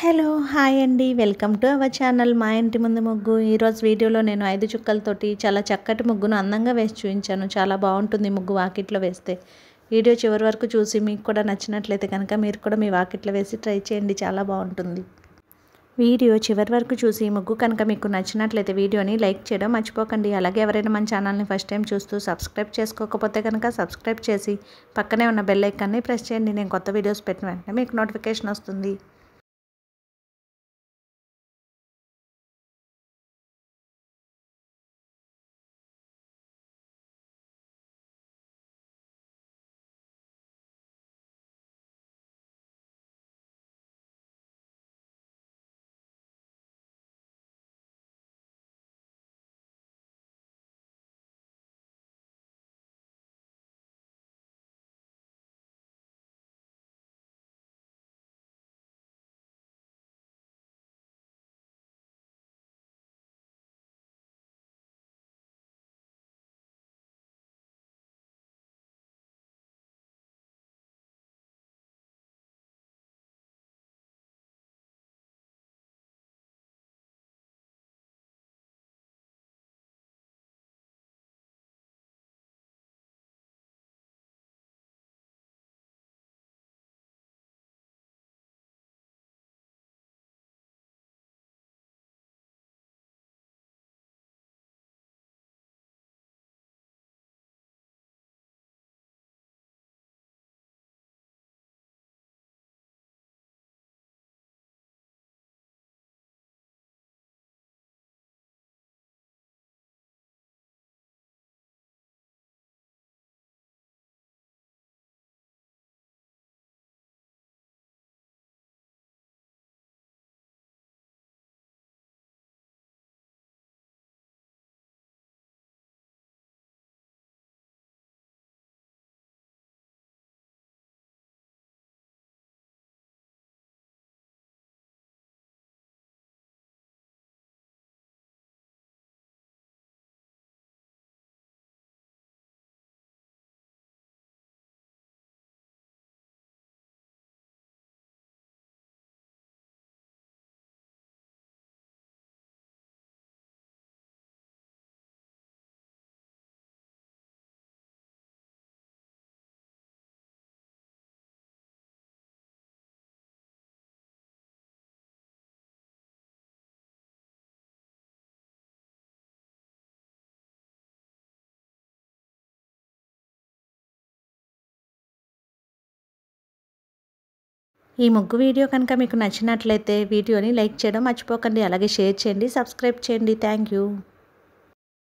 Hello hi అండి welcome to our channel మా ఇంటి ముందు ముగ్గు. ఈరోజు వీడియోలో నేను 5 చుక్కలతోటి చాలా చక్కటి ముగ్గును అందంగా వేసి చూపించాను. చాలా బాగుంటుంది ముగ్గు వాకిట్లో వేస్తే. వీడియో చివరి వరకు చూసి మీకు కూడా నచ్చినట్లయితే కనుక మీరు కూడా మీ వాకిట్లో వేసి ట్రై చేయండి, చాలా బాగుంటుంది. వీడియో చివరి వరకు చూసి ముగ్గు కనుక మీకు నచ్చినట్లయితే వీడియోని లైక్ చేయడం మర్చిపోకండి. అలాగే ఎవరైనా మన ఛానల్ని ఫస్ట్ టైం చూస్తూ సబ్స్క్రైబ్ చేసుకోకపోతే కనుక సబ్స్క్రైబ్ చేసి పక్కనే ఉన్న బెల్ ఐకాన్ని ప్రెస్ చేయండి. నేను కొత్త వీడియోస్ పెట్టిన వెంటనే మీకు నోటిఫికేషన్ వస్తుంది. ఈ ముగ్గు వీడియో కనుక మీకు నచ్చినట్లయితే వీడియోని లైక్ చేయడం మర్చిపోకండి. అలాగే షేర్ చేయండి, సబ్స్క్రైబ్ చేయండి. Thank you.